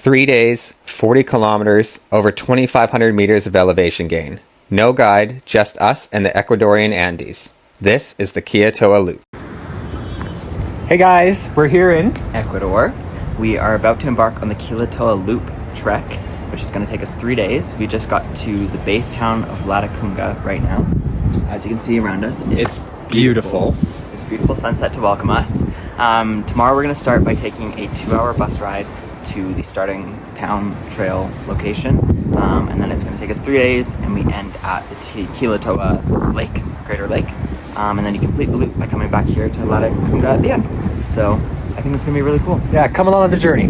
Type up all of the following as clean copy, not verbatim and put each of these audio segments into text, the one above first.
3 days, 40 kilometers, over 2,500 meters of elevation gain. No guide, just us and the Ecuadorian Andes. This is the Quilotoa Loop. Hey guys, we're here in Ecuador. We are about to embark on the Quilotoa Loop trek, which is going to take us 3 days. We just got to the base town of Latacunga right now. As you can see around us, It's beautiful. It's a beautiful sunset to welcome us. Tomorrow we're going to start by taking a 2-hour bus ride to the starting town trail location. And then it's going to take us 3 days, and we end at the Quilotoa Lake, Crater Lake. And then you complete the loop by coming back here to Latacunga at the end. So I think it's going to be really cool. Yeah, come along on the journey.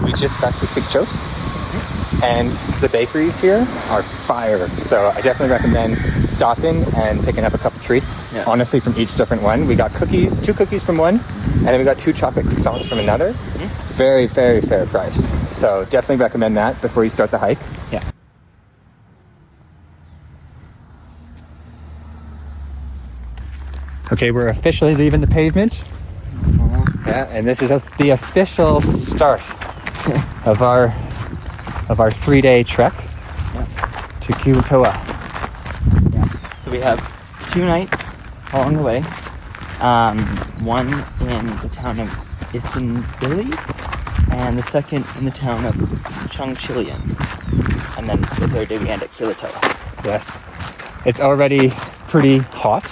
We just got to Sikchos, and the bakeries here are fire. So I definitely recommend stopping and picking up a couple treats. Yeah. Honestly, from each different one. We got cookies, 2 cookies from one, and then we got 2 chocolate croissants from another. Very, very fair price. So definitely recommend that before you start the hike. Yeah. Okay, we're officially leaving the pavement. Yeah, and this is the official start of our 3-day trek to Quilotoa. Yeah. So we have 2 nights along the way. One in the town of Isinbili, and the second in the town of Chongchilian. And then the 3rd day we end at Quilotoa. Yes. It's already pretty hot.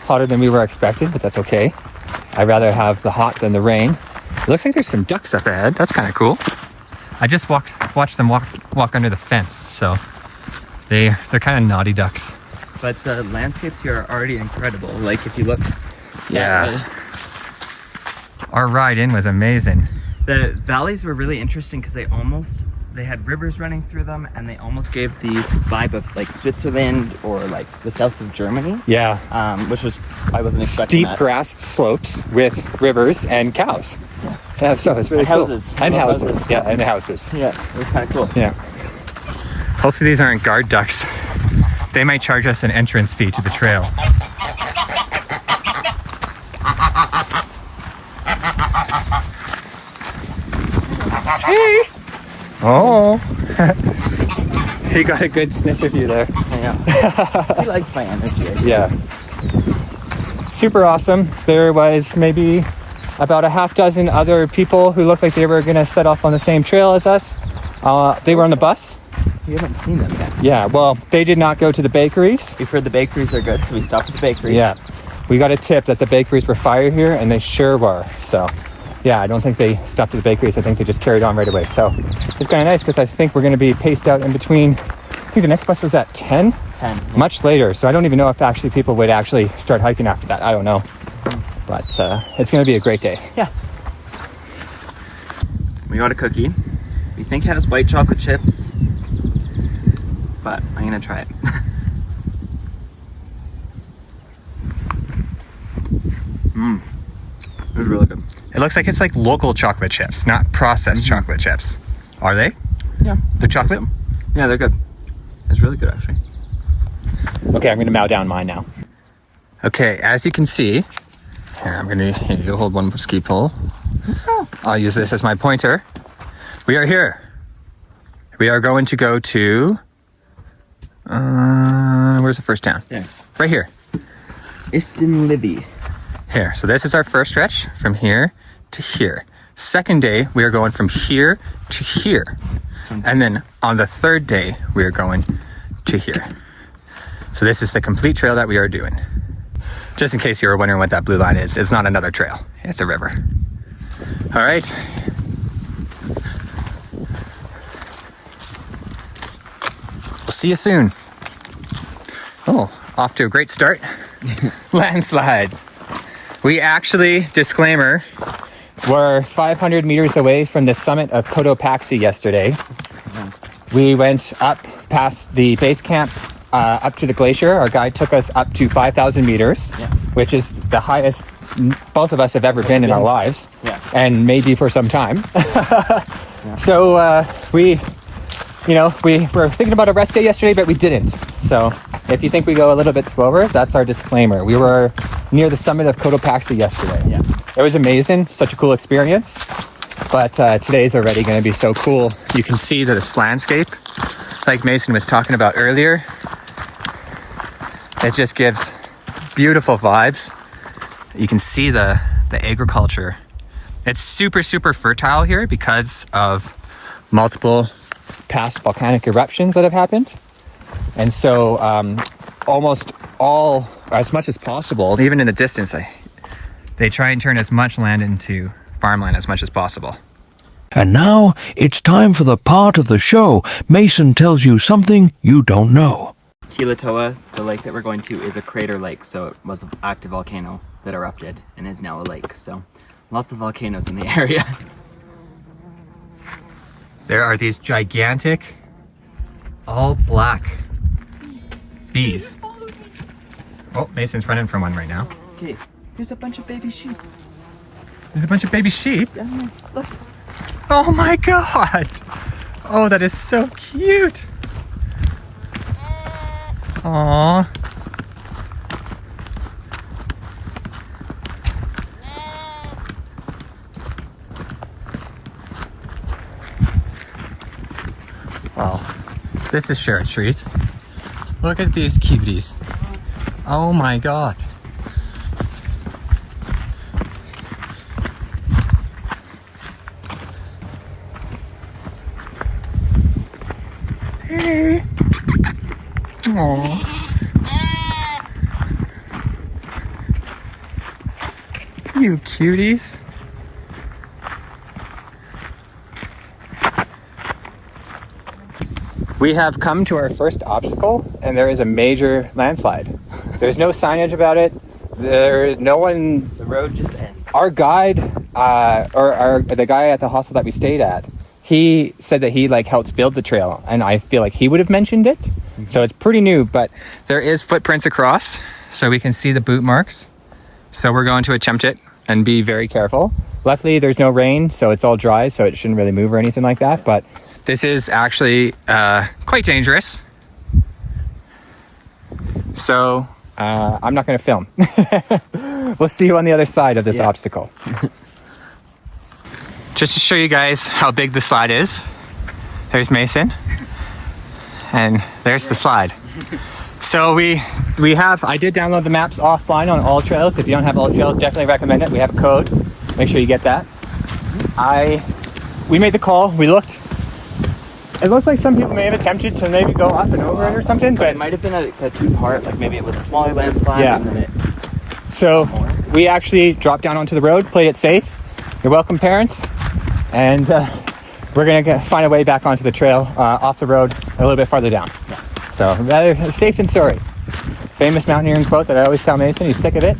Hotter than we were expecting, but that's okay. I'd rather have the hot than the rain. It looks like there's some ducks up ahead. That's kind of cool. I just watched them walk under the fence, so they're kind of naughty ducks. But the landscapes here are already incredible. Like if you look, Yeah. Our ride in was amazing. the valleys were really interesting because they had rivers running through them, and they almost gave the vibe of like Switzerland or like the south of Germany. Yeah. Which was, I wasn't expecting Steep that. grassed slopes with rivers and cows. Yeah, so it's really And cool. houses. And Little houses. houses. Yeah, and houses. Yeah, it was kind of cool. Yeah. Hopefully these aren't guard ducks. They might charge us an entrance fee to the trail. Hey! Oh! He got a good sniff of you there. Yeah. He liked my energy. I think. Yeah. Super awesome. There was maybe about a half dozen other people who looked like they were going to set off on the same trail as us. They were on the bus. We haven't seen them yet. Yeah, well, they did not go to the bakeries. We've heard the bakeries are good, so we stopped at the bakeries. Yeah, we got a tip that the bakeries were fire here, and they sure were. So, yeah, I don't think they stopped at the bakeries. I think they just carried on right away. So it's kind of nice because I think we're going to be paced out in between. I think the next bus was at 10. 10. Yeah. Much later. So I don't even know if actually people would actually start hiking after that. I don't know. But it's going to be a great day. Yeah. We got a cookie. We think it has white chocolate chips, but I'm gonna try it. It was really good. It looks like it's like local chocolate chips, not processed chocolate chips. Are they? Yeah. The chocolate? Yeah, they're good. It's really good, actually. Okay, I'm going to mow down mine now. Okay, as you can see, here, I'm going to hold one ski pole. I'll use this as my pointer. We are here. We are going to go to, where's the first town? Yeah. Right here. Isinbili. Here. So this is our first stretch from here to here. Second day, we are going from here to here. And then on the 3rd day, we are going to here. So this is the complete trail that we are doing. Just in case you were wondering what that blue line is, it's not another trail. It's a river. All right. We'll see you soon. Oh, off to a great start. Landslide. We actually, disclaimer, were 500 meters away from the summit of Cotopaxi yesterday. We went up past the base camp, up to the glacier. Our guide took us up to 5,000 meters, which is the highest both of us have ever been in our lives, and maybe for some time. So we you know, we were thinking about a rest day yesterday, but we didn't. So if you think we go a little bit slower, that's our disclaimer. We were near the summit of Cotopaxi yesterday. Yeah. It was amazing. Such a cool experience. But today's already going to be so cool. You can see this landscape, like Mason was talking about earlier. It just gives beautiful vibes. You can see the agriculture. It's super, super fertile here because of multiple past volcanic eruptions that have happened. And so almost all, as much as possible, even in the distance, they try and turn as much land into farmland as much as possible. And now it's time for the part of the show Mason tells you something you don't know. Quilotoa, the lake that we're going to, is a crater lake, so it was an active volcano that erupted and is now a lake. So lots of volcanoes in the area. There are these gigantic, all black bees. Oh, Mason's running from one right now. Okay, here's a bunch of baby sheep. There's a bunch of baby sheep. Yeah, look. Oh my god! Oh, that is so cute! Aww. Wow, this is sure a treat. Look at these cuties. Oh my god. Hey. Aww. You cuties. We have come to our first obstacle, and there is a major landslide. There's no signage about it. No one. The road just ends. Our guide, or the guy at the hostel that we stayed at, he said that he helped build the trail, and I feel like he would have mentioned it. Mm-hmm. So it's pretty new, but there is footprints across, so we can see the boot marks. So we're going to attempt it and be very careful. Luckily, there's no rain, so it's all dry, so it shouldn't really move or anything like that. But this is actually quite dangerous. So I'm not going to film. We'll see you on the other side of this obstacle. Just to show you guys how big the slide is, there's Mason, and there's the slide. So I did download the maps offline on All Trails. If you don't have All Trails, definitely recommend it. We have a code. Make sure you get that. We made the call. We looked. It looked like some people may have attempted to maybe go up and over it or something, but it might have been a two-part, like maybe it was a smaller landslide. Yeah. And then it. So we actually dropped down onto the road, played it safe. You're welcome, parents. And we're gonna find a way back onto the trail, off the road, a little bit farther down. Yeah. So rather safe than sorry. Famous mountaineering quote that I always tell Mason. He's sick of it,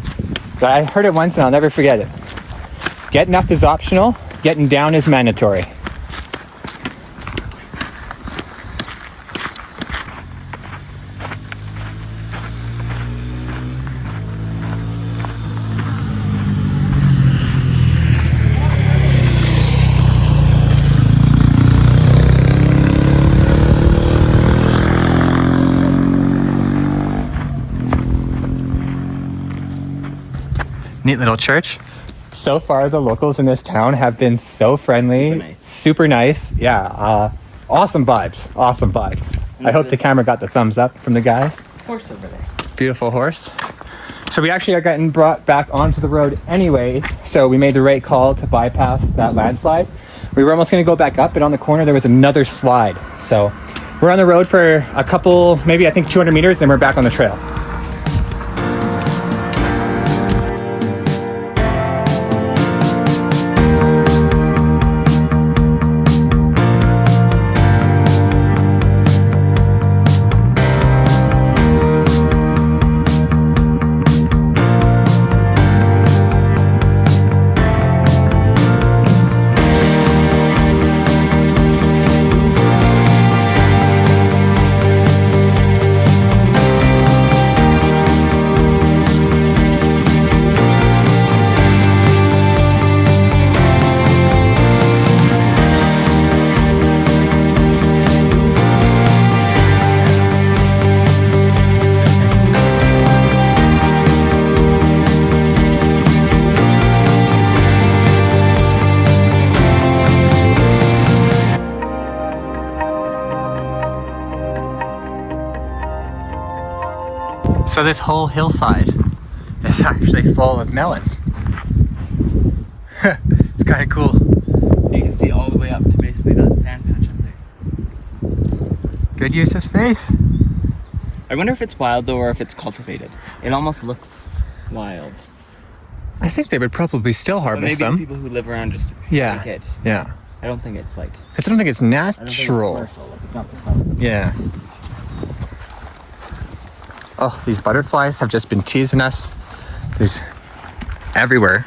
but I heard it once and I'll never forget it. Getting up is optional. Getting down is mandatory. Neat little church. So far, the locals in this town have been so friendly, super nice. Yeah, awesome vibes. Awesome vibes. I hope the camera got the thumbs up from the guys. Horse over there. Beautiful horse. So we actually are getting brought back onto the road anyways. So we made the right call to bypass that landslide. We were almost going to go back up, but on the corner there was another slide. So we're on the road for a couple, maybe I think 200 meters, and we're back on the trail. So this whole hillside is actually full of melons. It's kind of cool. You can see all the way up to basically that sand patch up there. Good use of space. I wonder if it's wild though or if it's cultivated. It almost looks wild. I think they would probably still But harvest maybe them. people who live around just Yeah. like it. Yeah. I don't think it's like... Because I don't think it's I don't think it's natural. commercial. Like, it's not the color. Yeah. Oh, these butterflies have just been teasing us. There's everywhere.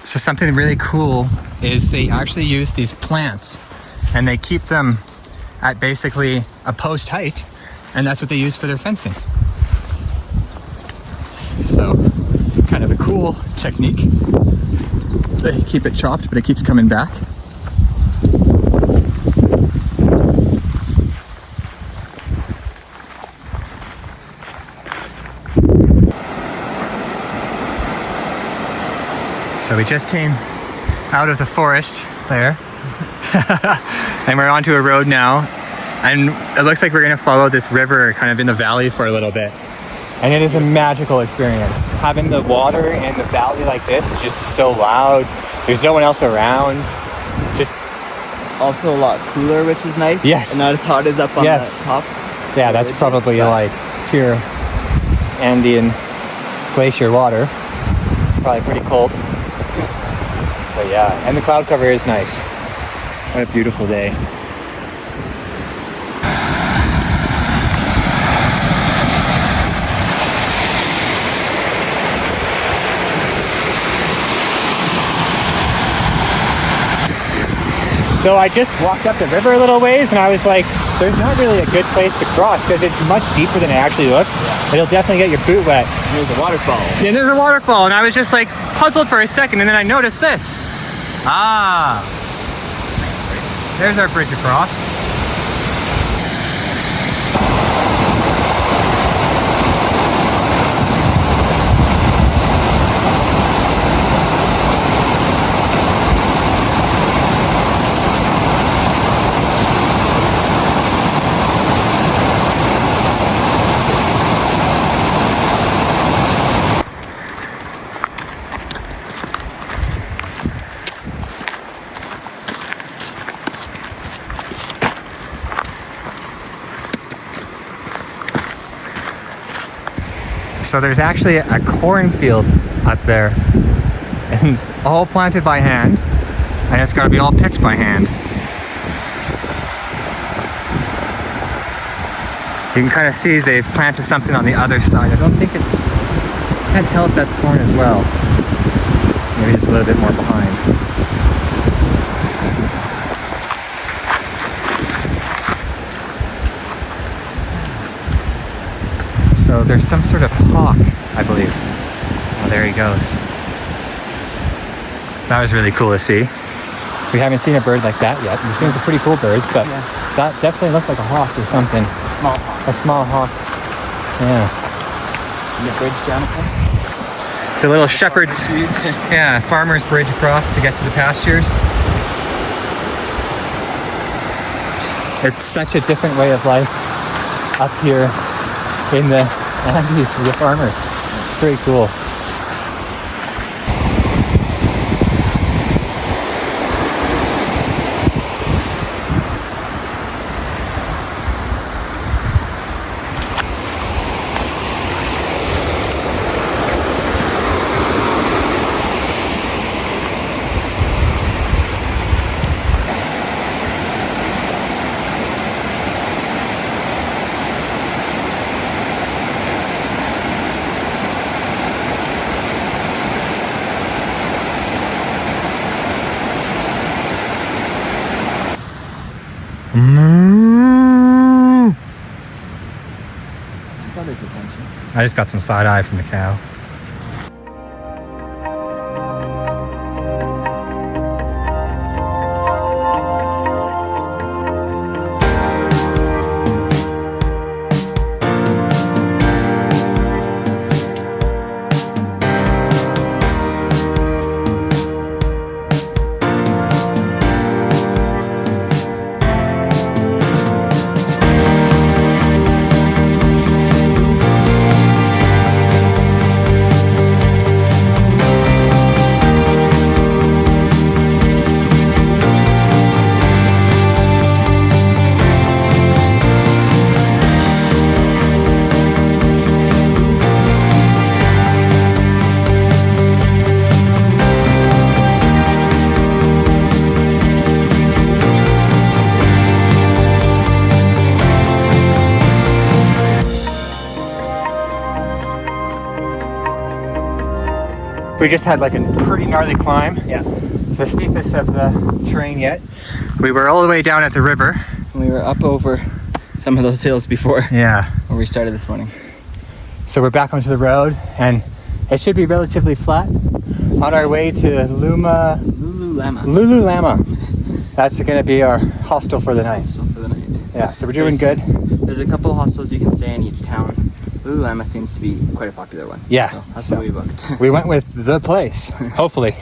So something really cool is they actually use these plants and they keep them at basically a post height, and that's what they use for their fencing. So kind of a cool technique. They keep it chopped, but it keeps coming back. So we just came out of the forest there and we're onto a road now, and it looks like we're gonna follow this river kind of in the valley for a little bit, and it is a magical experience. Having the water in the valley like this is just so loud. There's no one else around. Just Also a lot cooler, which is nice. Yes. And not as hot as up on Yes. the top. yeah, that's probably like pure Andean glacier water. Probably pretty cold. But yeah, and the cloud cover is nice. What a beautiful day. So I just walked up the river a little ways and I was like, there's not really a good place to cross because it's much deeper than it actually looks. It'll definitely get your boot wet. There's a waterfall. Yeah, there's a waterfall, and I was just like puzzled for a second, and then I noticed this. Ah, there's our bridge across. So there's actually a cornfield up there, and it's all planted by hand, and it's got to be all picked by hand. You can kind of see they've planted something on the other side. I don't think it's, can't tell if that's corn as well. Maybe just a little bit more behind. So there's some sort of hawk, I believe. Oh, there he goes. That was really cool to see. We haven't seen a bird like that yet. We've seen some pretty cool birds, but that definitely looked like a hawk or something. Small hawk. A small hawk. Yeah. And the bridge down at them. It's a little shepherd's, yeah, farmer's bridge across to get to the pastures. It's such a different way of life up here in the Andes for the farmers. It's pretty cool. Got his attention. I just got some side eye from the cow. We just had like a pretty gnarly climb. Yeah. The steepest of the terrain yet. We were all the way down at the river. We were up over some of those hills before. Yeah. Where we started this morning. So we're back onto the road, and it should be relatively flat. On our way to Lululemma. That's going to be our hostel for the night. Yeah, so we're doing good. There's a couple hostels you can stay in each town. Lululemma seems to be quite a popular one. Yeah. So that's what we booked. We went with the place, hopefully.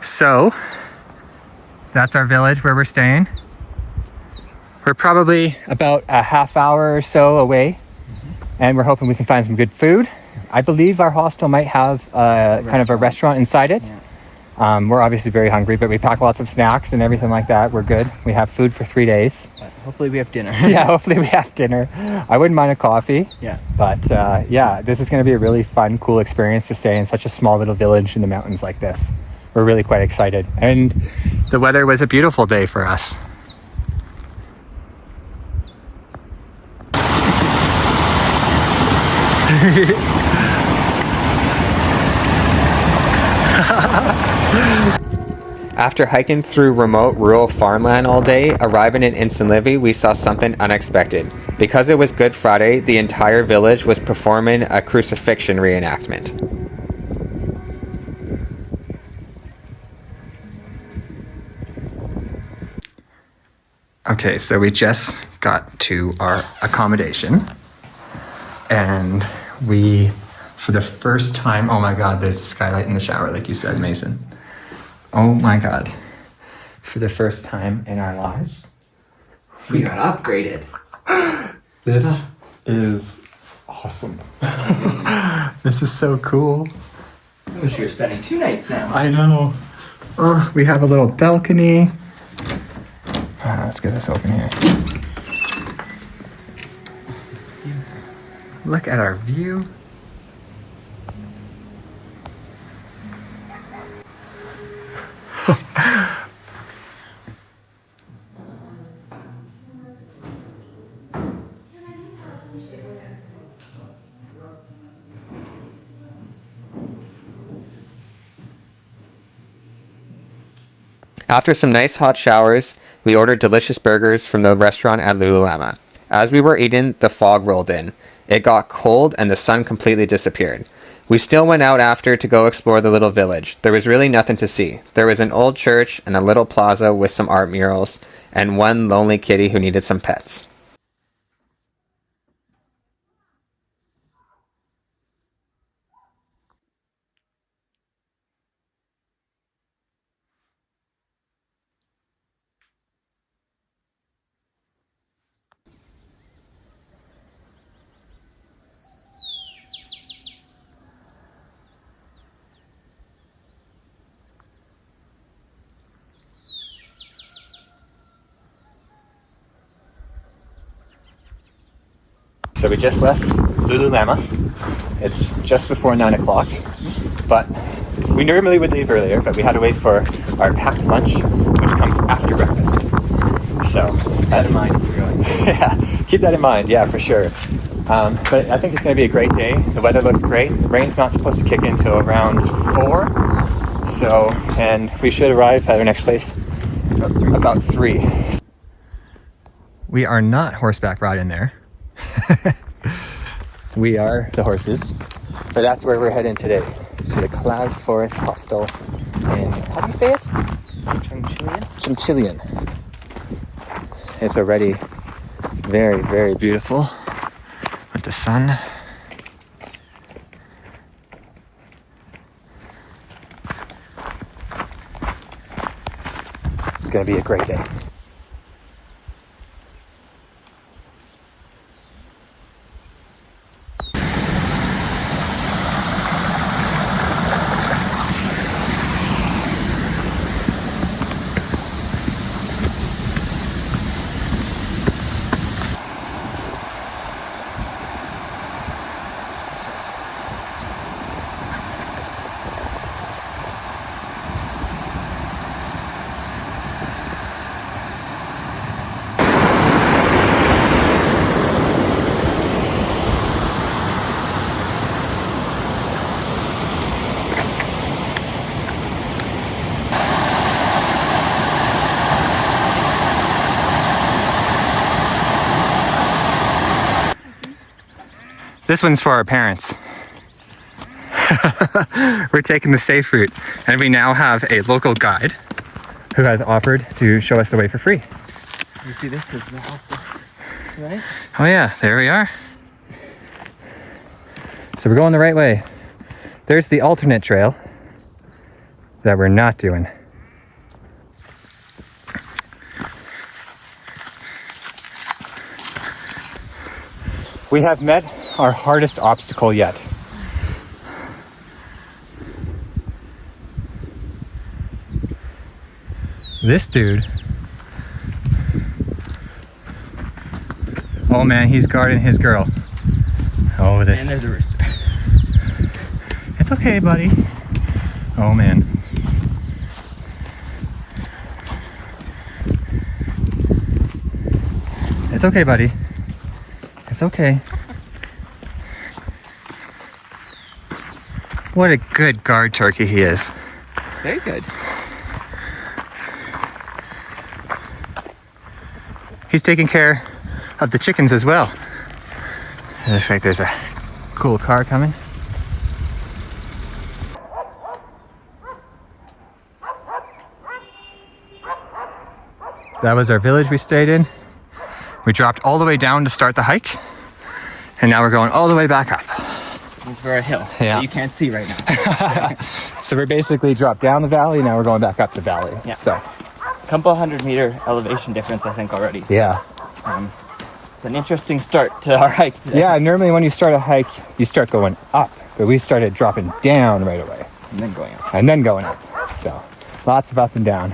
So, that's our village where we're staying. We're probably about a half hour or so away, and we're hoping we can find some good food. I believe our hostel might have kind of a restaurant inside it. Yeah. We're obviously very hungry, but we pack lots of snacks and everything like that. We're good. We have food for 3 days. Hopefully we have dinner. Yeah, hopefully we have dinner. I wouldn't mind a coffee. Yeah. But yeah, this is going to be a really fun, cool experience to stay in such a small little village in the mountains like this. We're really quite excited. And the weather was a beautiful day for us. After hiking through remote rural farmland all day, arriving in Insinlivi, we saw something unexpected. Because it was Good Friday, the entire village was performing a crucifixion reenactment. Okay, so we just got to our accommodation, and we, for the first time, oh my God, there's a skylight in the shower, like you said, Mason. Oh my God. For the first time in our lives, We got upgraded. this is awesome. This is so cool. I wish we were spending 2 nights now. I know. We have a little balcony. Let's get this open here. Look at our view. After some nice hot showers, we ordered delicious burgers from the restaurant at Lululemma. As we were eating, the fog rolled in. It got cold and the sun completely disappeared. We still went out after to go explore the little village. There was really nothing to see. There was an old church and a little plaza with some art murals, and one lonely kitty who needed some pets. So we just left Lululemma. It's just before 9 o'clock, but we normally would leave earlier, but we had to wait for our packed lunch, which comes after breakfast. So Keep that in mind if you're going. yeah, keep that in mind, yeah, for sure. But I think it's going to be a great day. The weather looks great. The rain's not supposed to kick in until around 4. So, and we should arrive at our next place about 3. We are not horseback riding there. We are the horses, but that's where we're heading today, to the Cloud Forest Hostel in, how do you say it? Chinchillian. It's already very, very beautiful with the sun. It's going to be a great day. This one's for our parents. We're taking the safe route, and we now have a local guide who has offered to show us the way for free. You see, this is the house, right? Oh yeah, there we are. So we're going the right way. There's the alternate trail that we're not doing. We have met our hardest obstacle yet. This dude. Oh man, he's guarding his girl. Oh, this. And there's a rooster. It's okay, buddy. Oh man. It's okay, buddy. It's okay. What a good guard turkey he is. Very good. He's taking care of the chickens as well. It looks like there's a cool car coming. That was our village we stayed in. We dropped all the way down to start the hike, and now we're going all the way back up. For a hill Yeah. that you can't see right now. So we're basically dropped down the valley, now we're going back up the valley. Yeah. So, A couple 100-meter elevation difference, I think, already. yeah. It's an interesting start to our hike today. Yeah, normally when you start a hike, you start going up, but we started dropping down right away. And then going up. And then going up. So, lots of up and down.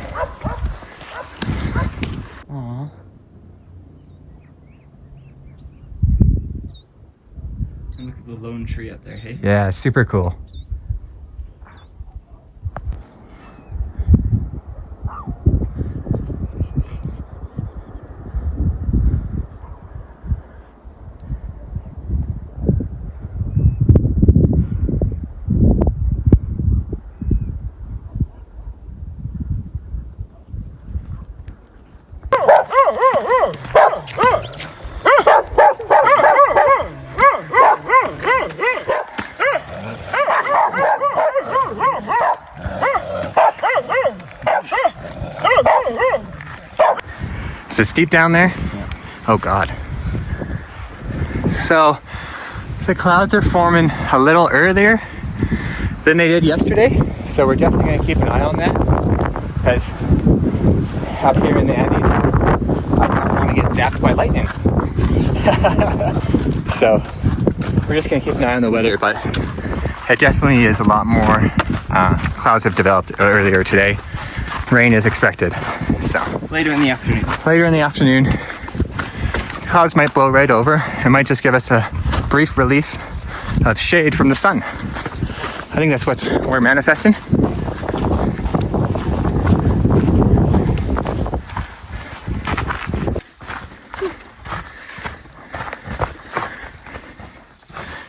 Aww. And look at the lone tree up there, hey? Yeah, super cool. Is it steep down there? Yeah. Oh God. So the clouds are forming a little earlier than they did yesterday. So we're definitely going to keep an eye on that, because up here in the Andes, I don't want to get zapped by lightning. So we're just going to keep an eye on the weather, but it definitely is a lot more. Clouds have developed earlier today. Rain is expected. So Later in the afternoon. later in the afternoon, clouds might blow right over. It might just give us a brief relief of shade from the sun. I think that's what we're manifesting.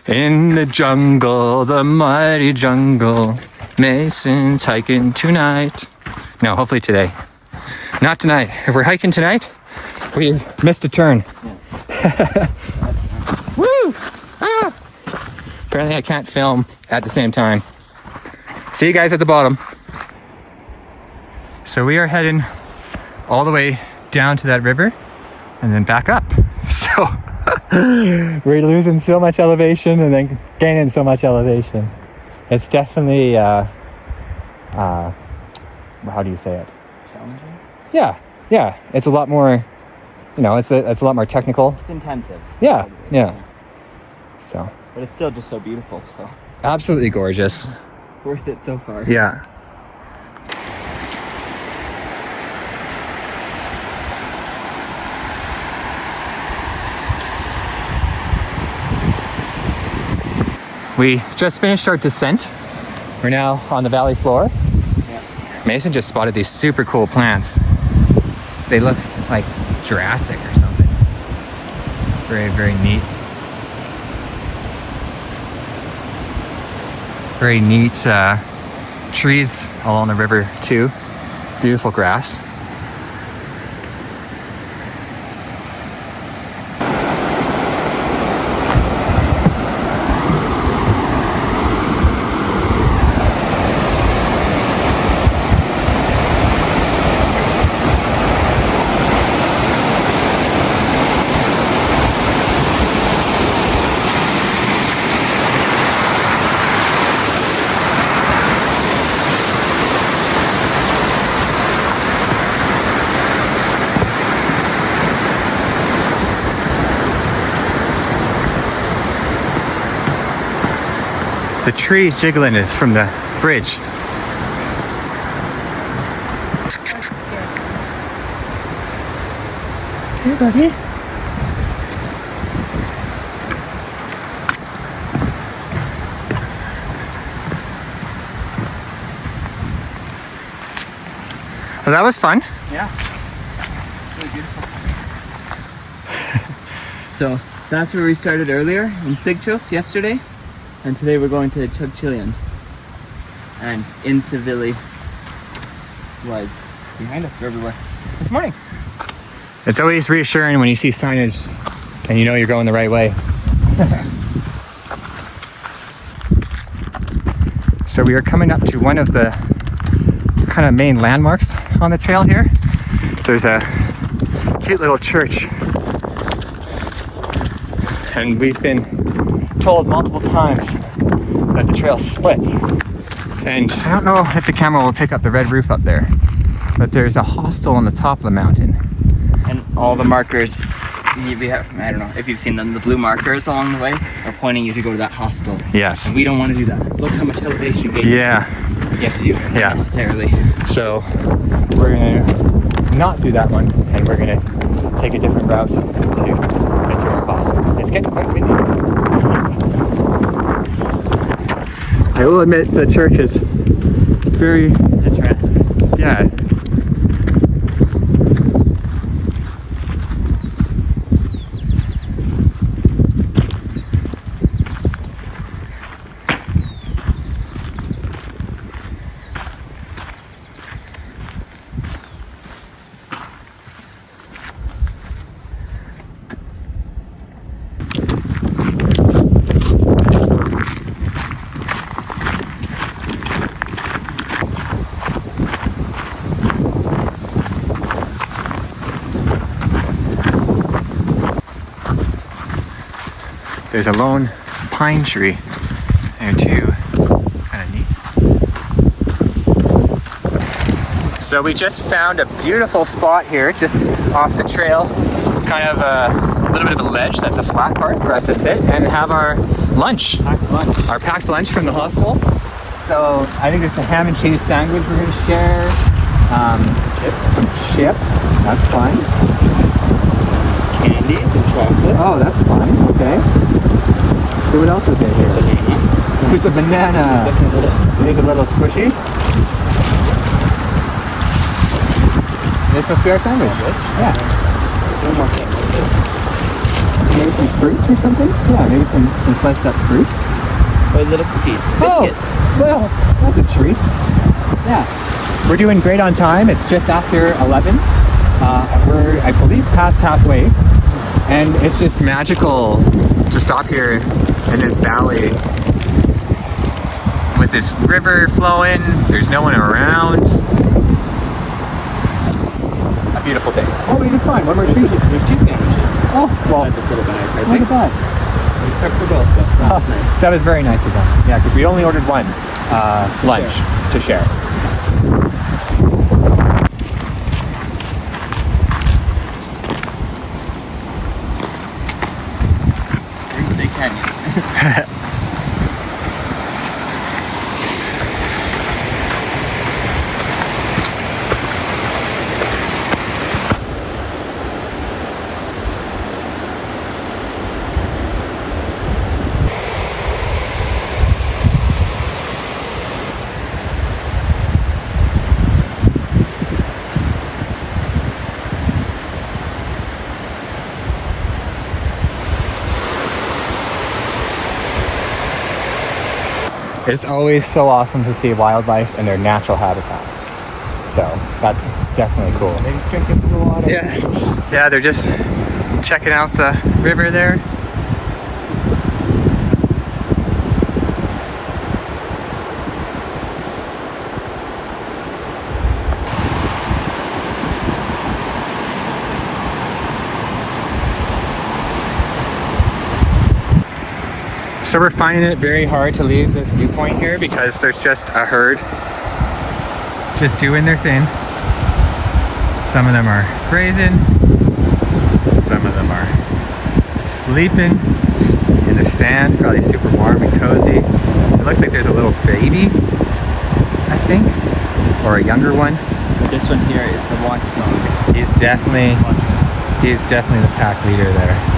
In the jungle, the mighty jungle, Mason's hiking tonight. No, hopefully today. Not tonight. If we're hiking tonight, we missed a turn. Yeah. Woo! Ah! Apparently I can't film at the same time. See you guys at the bottom. So we are heading all the way down to that river and then back up. So we're losing so much elevation and then gaining so much elevation. It's definitely, how do you say it? Challenging? Yeah. It's a lot more, it's a lot more technical. It's intensive. Yeah. So, But it's still just so beautiful, so absolutely gorgeous. worth it so far. Yeah. We just finished our descent. We're now on the valley floor. Yeah. Mason just spotted these super cool plants. They look like Jurassic or something. Very, very neat. Very neat trees along the river too. Beautiful grass. The tree jiggling is from the bridge. Hey, buddy. Well, that was fun. Yeah. Really beautiful. So that's where we started earlier in Sigchos yesterday, and today we're going to Chugchilian. And in Seville was behind us where we were this morning. It's always reassuring when you see signage and you know you're going the right way. So we are coming up to one of the kind of main landmarks on the trail here. There's a cute little church. And we've been told multiple times that the trail splits. And I don't know if the camera will pick up the red roof up there, but there's a hostel on the top of the mountain. And all the markers, we have, I don't know if you've seen them, the blue markers along the way are pointing you to go to that hostel. Yes. And we don't want to do that. Look how much elevation gain Yeah. you have to do necessarily. So we're gonna not do that one, and we're gonna take a different route to get to our hostel. It's getting quite windy. I will admit the church is very Interesting. yeah. There's a lone pine tree there too. Kind of neat. So we just found a beautiful spot here, just off the trail. Kind of a little bit of a ledge. That's a flat part for us to sit and have our lunch. Packed lunch. Our packed lunch from the hostel. So I think it's a ham and cheese sandwich we're gonna share. Some chips. That's fine. Candies and chocolate. Oh, that's fine. Okay. So what else is in here? There's a banana. It is a little squishy. This must be our sandwich. Yeah. Maybe some fruit or something? Yeah, maybe some sliced up fruit. Or little cookies. Biscuits. Oh, well, that's a treat. Yeah. We're doing great on time. It's just after 11. We're, I believe, past halfway. And it's just magical to stop here in this valley with this river flowing. There's no one around. A beautiful day. Oh, we did fine. One more treat. There's two sandwiches. Oh, well, Inside this little bag, I look think. at that. We cooked for both of us. That was nice. That was very nice of them. Yeah, because we only ordered one lunch to share. They can. It's always so awesome to see wildlife in their natural habitat. So that's definitely cool. They just drinking from the water. Yeah. Yeah, they're just checking out the river there. So we're finding it very hard to leave this viewpoint here because there's just a herd just doing their thing. Some of them are grazing, some of them are sleeping in the sand, probably super warm and cozy. It looks like there's a little baby, I think, or a younger one. This one here is the watchdog. He's definitely the pack leader there.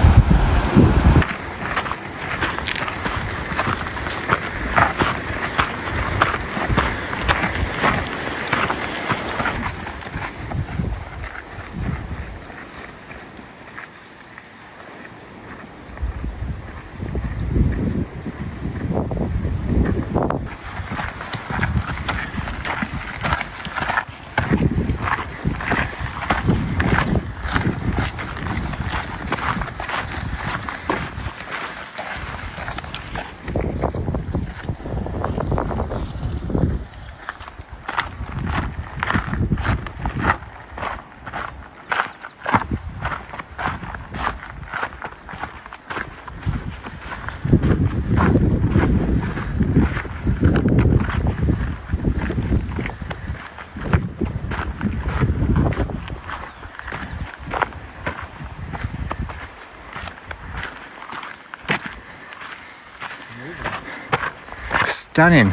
Stunning.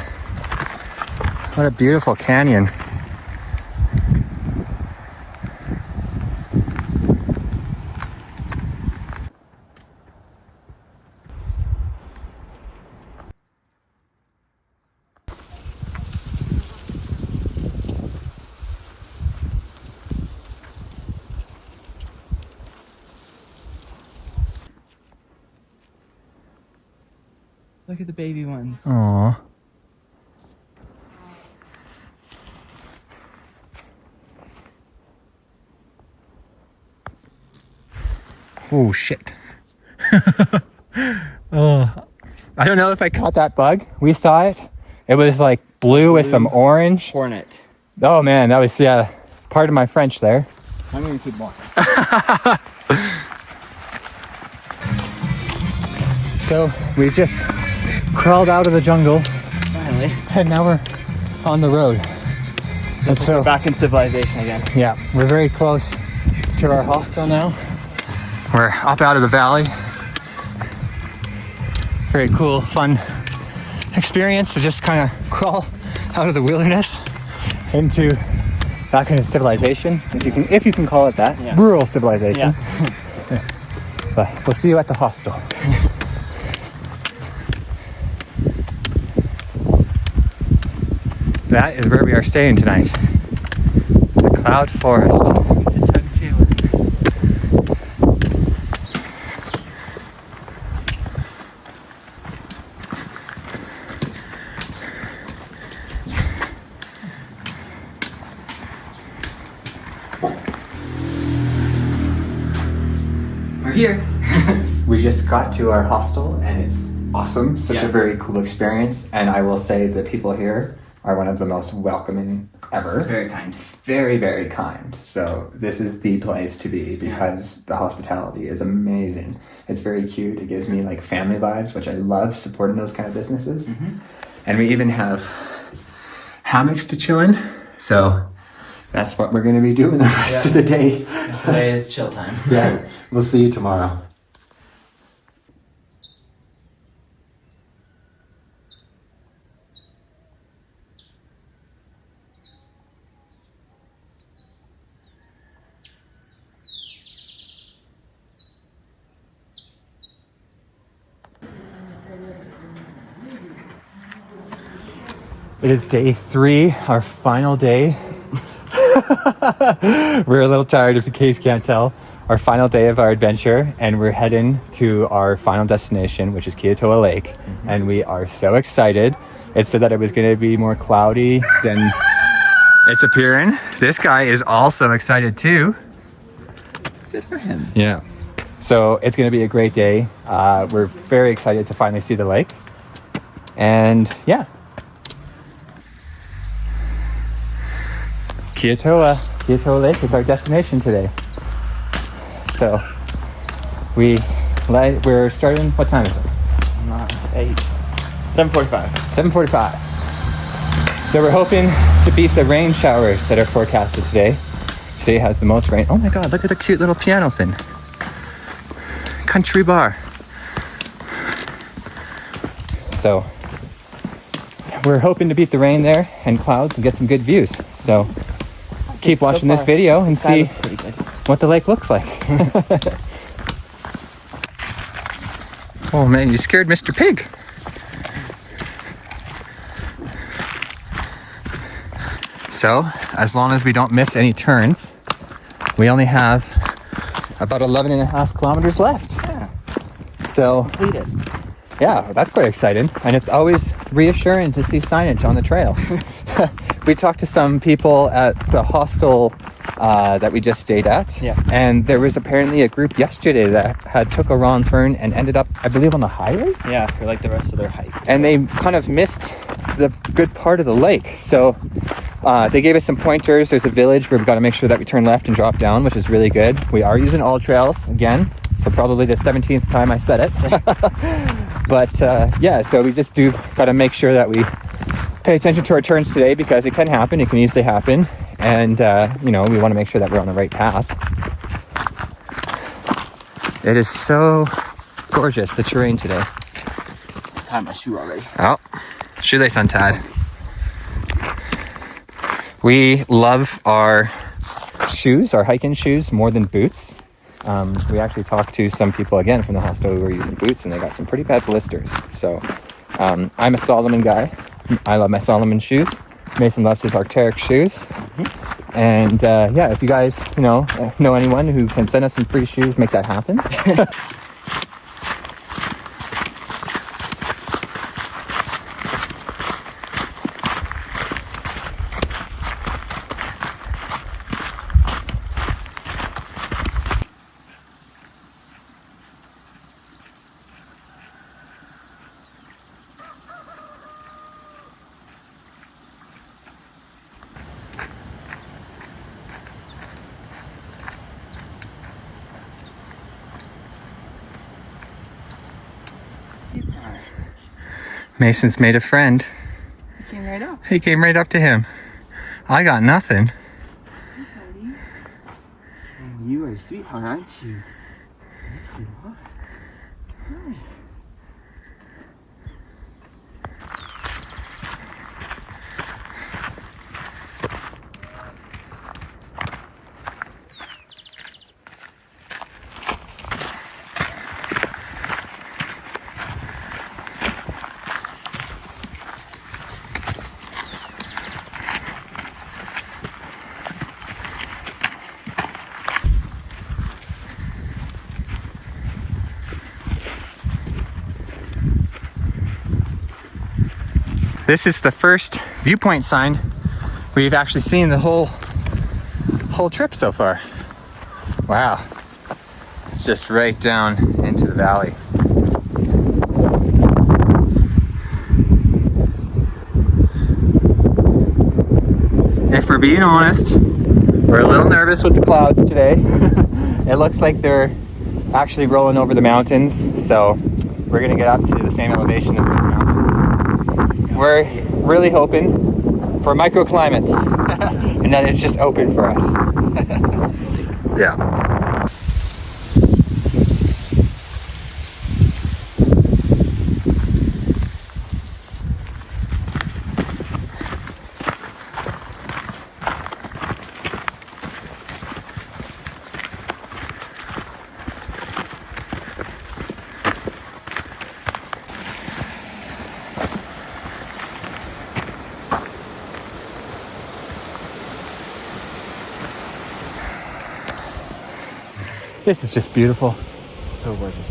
What a beautiful canyon. Look at the baby ones. Aww. Oh shit. Oh, I don't know if I caught that bug. We saw it. It was like blue with some orange. Hornet. Oh man, that was, yeah, part of my French there. I'm gonna keep walking. So we just crawled out of the jungle Finally. and now we're on the road. And so, Back in civilization again. yeah, we're very close to our hostel now. We're up out of the valley. Very cool, fun experience to just kind of crawl out of the wilderness into back into civilization, if you can call it that. Yeah. Rural civilization. Yeah. But we'll see you at the hostel. That is where we are staying tonight. The Cloud Forest. We're here. We just got to our hostel and it's awesome. Such a very cool experience. And I will say the people here are one of the most welcoming ever. Very kind. Very, very kind. So this is the place to be because the hospitality is amazing. It's very cute. It gives me like family vibes, which I love, supporting those kind of businesses. Mm-hmm. And we even have hammocks to chill in. So that's what we're going to be doing the rest of the day. Today is chill time. Yeah. We'll see you tomorrow. It is day 3, our final day. We're a little tired, if in case you can't tell. Our final day of our adventure, and we're heading to our final destination, which is Quilotoa Lake. Mm-hmm. And we are so excited. It said that it was going to be more cloudy than it's appearing. This guy is also excited too. Good for him. Yeah. So it's going to be a great day. We're very excited to finally see the lake. And yeah. Quilotoa Lake is our destination today. So we're starting, what time is it? 7:45. 7:45. So we're hoping to beat the rain showers that are forecasted today. Today has the most rain. Oh my God, look at the cute little piano thing. Country bar. So we're hoping to beat the rain there and clouds and get some good views. So keep watching this video and see what the lake looks like. Oh man, you scared Mr. Pig. So, as long as we don't miss any turns, we only have about 11.5 kilometers left. Yeah. So, Completed. yeah, that's quite exciting. And it's always reassuring to see signage on the trail. We talked to some people at the hostel that we just stayed at. Yeah. And there was apparently a group yesterday that had took a wrong turn and ended up, I believe, on the highway. Yeah, for like the rest of their hike. And they kind of missed the good part of the lake. So they gave us some pointers. There's a village where we've got to make sure that we turn left and drop down, which is really good. We are using all trails again for probably the 17th time I said it. But yeah, so we just got to make sure that we pay attention to our turns today, because it can happen. It can easily happen. And, you know, we want to make sure that we're on the right path. It is so gorgeous, the terrain today. Tied my shoe already. Oh, shoelace untied. We love our shoes, our hiking shoes, more than boots. We actually talked to some people again from the hostel who were using boots, and they got some pretty bad blisters. So I'm a Solomon guy. I love my Solomon shoes. Mason loves his Arc'teryx shoes. Mm-hmm. And yeah, if you guys know anyone who can send us some free shoes, make that happen. Mason's made a friend. He came right up. He came right up to him. I got nothing. And you are a sweetheart, aren't you? Yes, you are. Hi. This is the first viewpoint sign we've actually seen the whole trip so far. Wow. It's just right down into the valley. If we're being honest, we're a little nervous with the clouds today. It looks like they're actually rolling over the mountains, so we're gonna get up to the same elevation as those mountains. We're really hoping for microclimates and that it's just open for us. Yeah. This is just beautiful. So gorgeous.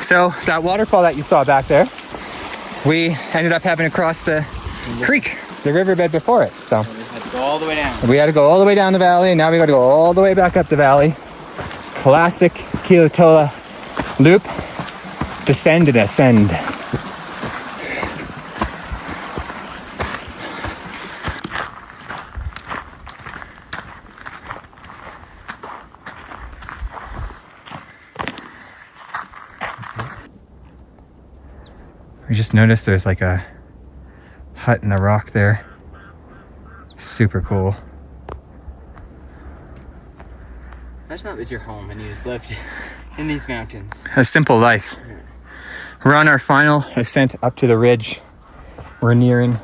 So that waterfall that you saw back there, we ended up having to cross the creek, the riverbed before it. So We had to go all the way down. we had to go all the way down the valley, and now we got to go all the way back up the valley. Classic Quilotoa Loop. Descend and ascend. We just noticed there's like a hut in the rock there. Super cool. Imagine that was your home and you just lived in these mountains. A simple life. We're on our final ascent up to the ridge. We're nearing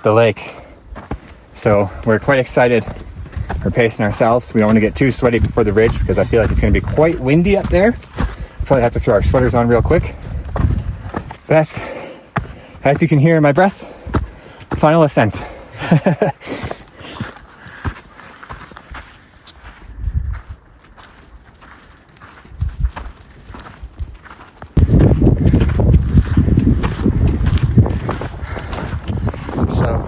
the lake. So we're quite excited. We're pacing ourselves. We don't want to get too sweaty before the ridge because I feel like it's going to be quite windy up there. Probably have to throw our sweaters on real quick. But as you can hear in my breath, final ascent. So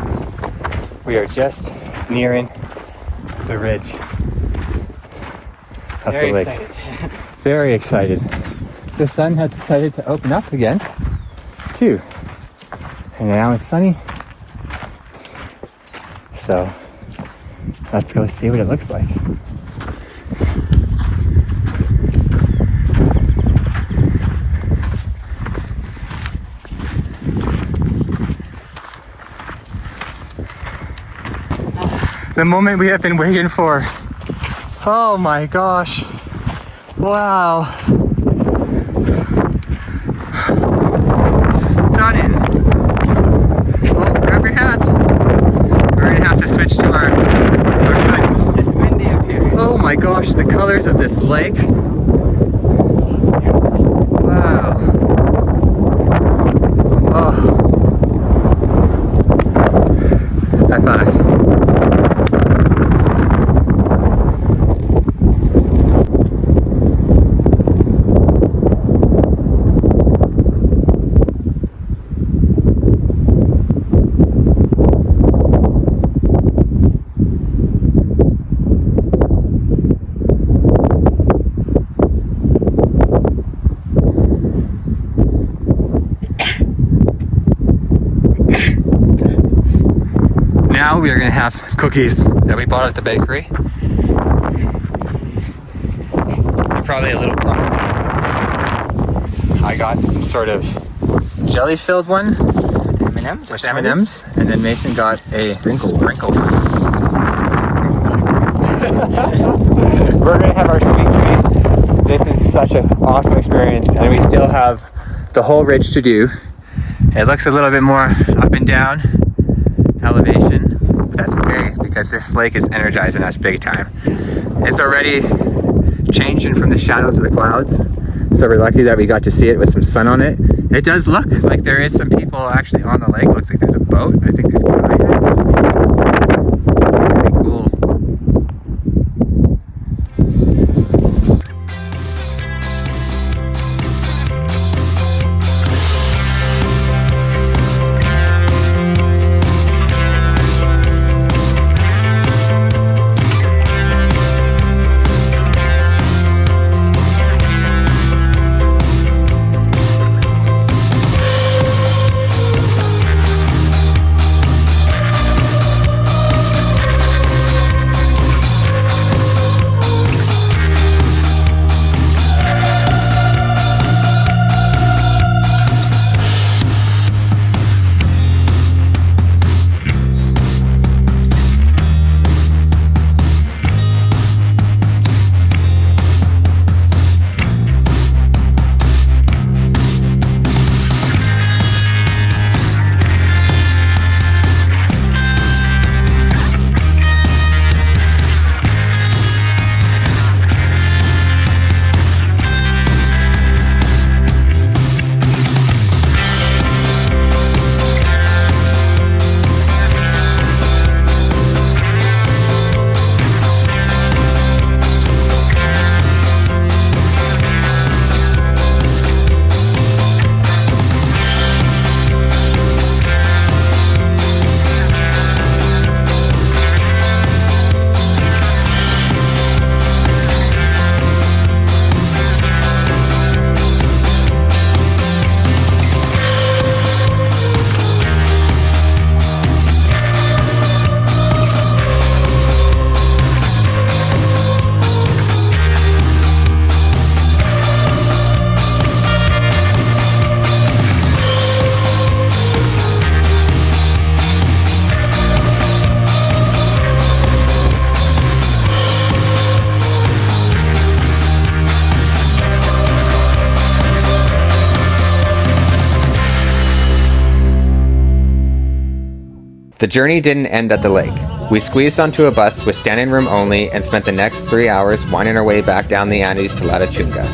we are just nearing the ridge of the lake. Excited. Very excited. The sun has decided to open up again, too. And now it's sunny. So let's go see what it looks like. The moment we have been waiting for. Oh my gosh. Wow. Stunning. Oh, grab your hat. We're gonna have to switch to our hoods. It's windy up here. Oh my gosh, the colors of this lake. Wow. Oh. High five. Now we are going to have cookies that we bought at the bakery. And probably a little crumb. I got some sort of jelly-filled one M&Ms with M&Ms, and then Mason got a sprinkle. We're going to have our sweet treat. This is such an awesome experience, and we still have the whole ridge to do. It looks a little bit more up and down elevation, but that's okay because this lake is energizing us big time. It's already changing from the shadows of the clouds, so we're lucky that we got to see it with some sun on it. It does look like there is some people actually on the lake. Looks like there's a boat. I think there's pretty cool. The journey didn't end at the lake. We squeezed onto a bus with standing room only and spent the next 3 hours winding our way back down the Andes to La Chunga.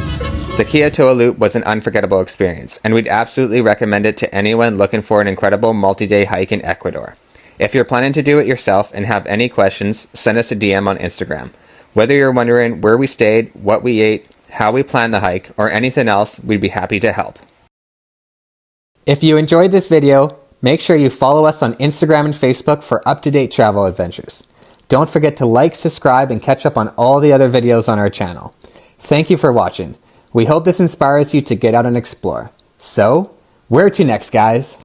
The Quilotoa Loop was an unforgettable experience, and we'd absolutely recommend it to anyone looking for an incredible multi-day hike in Ecuador. If you're planning to do it yourself and have any questions, send us a DM on Instagram. Whether you're wondering where we stayed, what we ate, how we planned the hike, or anything else, we'd be happy to help. If you enjoyed this video, make sure you follow us on Instagram and Facebook for up-to-date travel adventures. Don't forget to like, subscribe, and catch up on all the other videos on our channel. Thank you for watching. We hope this inspires you to get out and explore. So, where to next, guys?